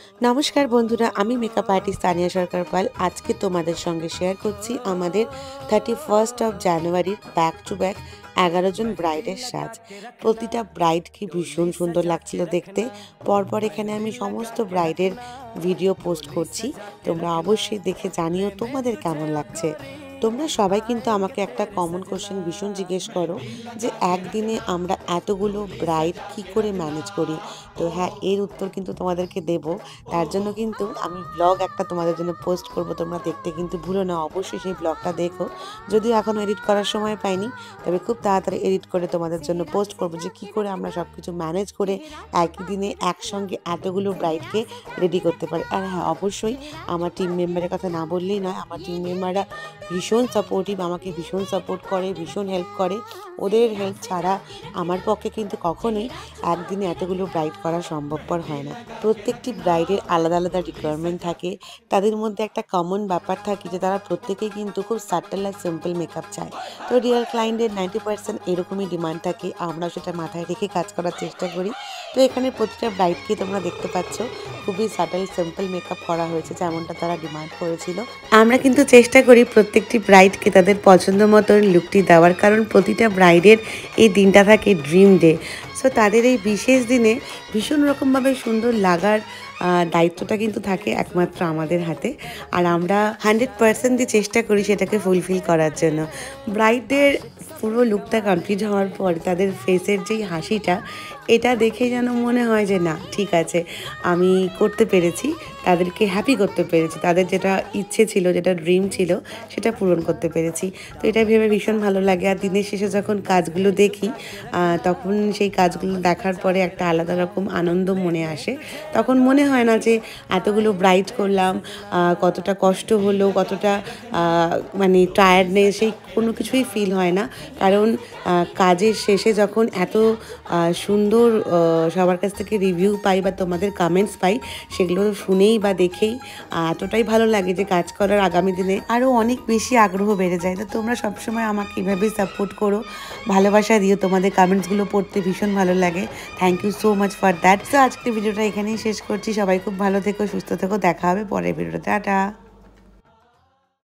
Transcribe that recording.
নমস্কার বন্ধুরা, আমি মেকআপ আর্টিস্ট তানিয়া সরকার পাল। আজকে তোমাদের সঙ্গে শেয়ার করছি আমাদের 31st অফ জানুয়ারির ব্যাক টু ব্যাক 11 জন ব্রাইডের সাজ। প্রতিটা ব্রাইডকে ভীষণ সুন্দর লাগছিল দেখতে। পরপর এখানে আমি সমস্ত ব্রাইডের ভিডিও পোস্ট করছি, তোমরা অবশ্যই দেখে জানিও তোমাদের কেমন লাগছে। তোমরা সবাই কিন্তু আমাকে একটা কমন কোশ্চেন ভীষণ জিজ্ঞেস করো যে একদিনে আমরা এতগুলো ব্রাইড কি করে ম্যানেজ করি। তো হ্যাঁ, এর উত্তর কিন্তু তোমাদেরকে দেব। তার জন্য কিন্তু আমি ব্লগ একটা তোমাদের জন্য পোস্ট করব, তোমরা দেখতে কিন্তু ভুলো না, অবশ্যই সেই ব্লগটা দেখো। যদিও এখনও এডিট করার সময় পাইনি, তবে খুব তাড়াতাড়ি এডিট করে তোমাদের জন্য পোস্ট করব যে কী করে আমরা সব কিছু ম্যানেজ করে একই দিনে একসঙ্গে এতগুলো ব্রাইডকে রেডি করতে পারি। আর হ্যাঁ, অবশ্যই আমার টিম মেম্বারের কথা না বললেই নয়, আমার টিম মেম্বাররা ভীষণ সাপোর্টিভ, আমাকে ভীষণ সাপোর্ট করে, ভীষণ হেল্প করে। ওদের হেল্প ছাড়া আমার পক্ষে কিন্তু কখনোই একদিনে এতগুলো ব্রাইড করা সম্ভবপর হয় না। প্রত্যেকটি ব্রাইডের আলাদা আলাদা রিকোয়ারমেন্ট থাকে, তাদের মধ্যে একটা কমন ব্যাপার থাকে যে তারা প্রত্যেকেই কিন্তু খুব সাটল আর সিম্পল মেকআপ চায়। তো রিয়েল ক্লায়েন্টের 90% এরকমই ডিমান্ড থাকে, আমরা সেটা মাথায় রেখে কাজ করার চেষ্টা করি। তো এখানে প্রতিটা ব্রাইডকে তোমরা দেখতে পাচ্ছ খুবই সাটল সিম্পল মেকআপ করা হয়েছে, যেমনটা তারা ডিমান্ড করেছিল। আমরা কিন্তু চেষ্টা করি প্রত্যেকটি ব্রাইডকে তাদের পছন্দ মতন লুকটি দেওয়ার, কারণ প্রতিটা ব্রাইডের এই দিনটা থাকে ড্রিম ডে। সো তাদের এই বিশেষ দিনে ভীষণ রকমভাবে সুন্দর লাগার দায়িত্বটা কিন্তু থাকে একমাত্র আমাদের হাতে। আর আমরা 100% দিয়ে চেষ্টা করি সেটাকে ফুলফিল করার জন্য। ব্রাইডদের পুরো লুকটা কমপ্লিট হওয়ার পর তাদের ফেসের যেই হাসিটা, এটা দেখে যেন মনে হয় যে না, ঠিক আছে, আমি করতে পেরেছি, তাদেরকে হ্যাপি করতে পেরেছি, তাদের যেটা ইচ্ছে ছিল, যেটা ড্রিম ছিল, সেটা পূরণ করতে পেরেছি। তো এটা ভেবে ভীষণ ভালো লাগে। আর দিনের শেষে যখন কাজগুলো দেখি, তখন সেই কাজগুলো দেখার পরে একটা আলাদা রকম আনন্দ মনে আসে। তখন মনে হয় না যে এতগুলো ব্রাইড করলাম, কতটা কষ্ট হলো, কতটা মানে টায়ার্ডনেস, সেই কোনো কিছুই ফিল হয় না। কারণ কাজের শেষে যখন এত সুন্দর সবার কাছ থেকে রিভিউ পাই বা তোমাদের কমেন্টস পাই, সেগুলো শুনেই বা দেখেই এতটাই ভালো লাগে যে কাজ করার আগামী দিনে আরও অনেক বেশি আগ্রহ বেড়ে যায়। তো তোমরা সবসময় আমাকে এভাবেই সাপোর্ট করো, ভালোবাসা দিও, তোমাদের কমেন্টসগুলো পড়তে ভীষণ ভালো লাগে। Thank you so much for that. তো আজকের ভিডিওটা এখানেই শেষ করছি। সবাই খুব ভালো থেকো, সুস্থ থেকো, দেখা হবে পরের ভিডিওতে। টাটা।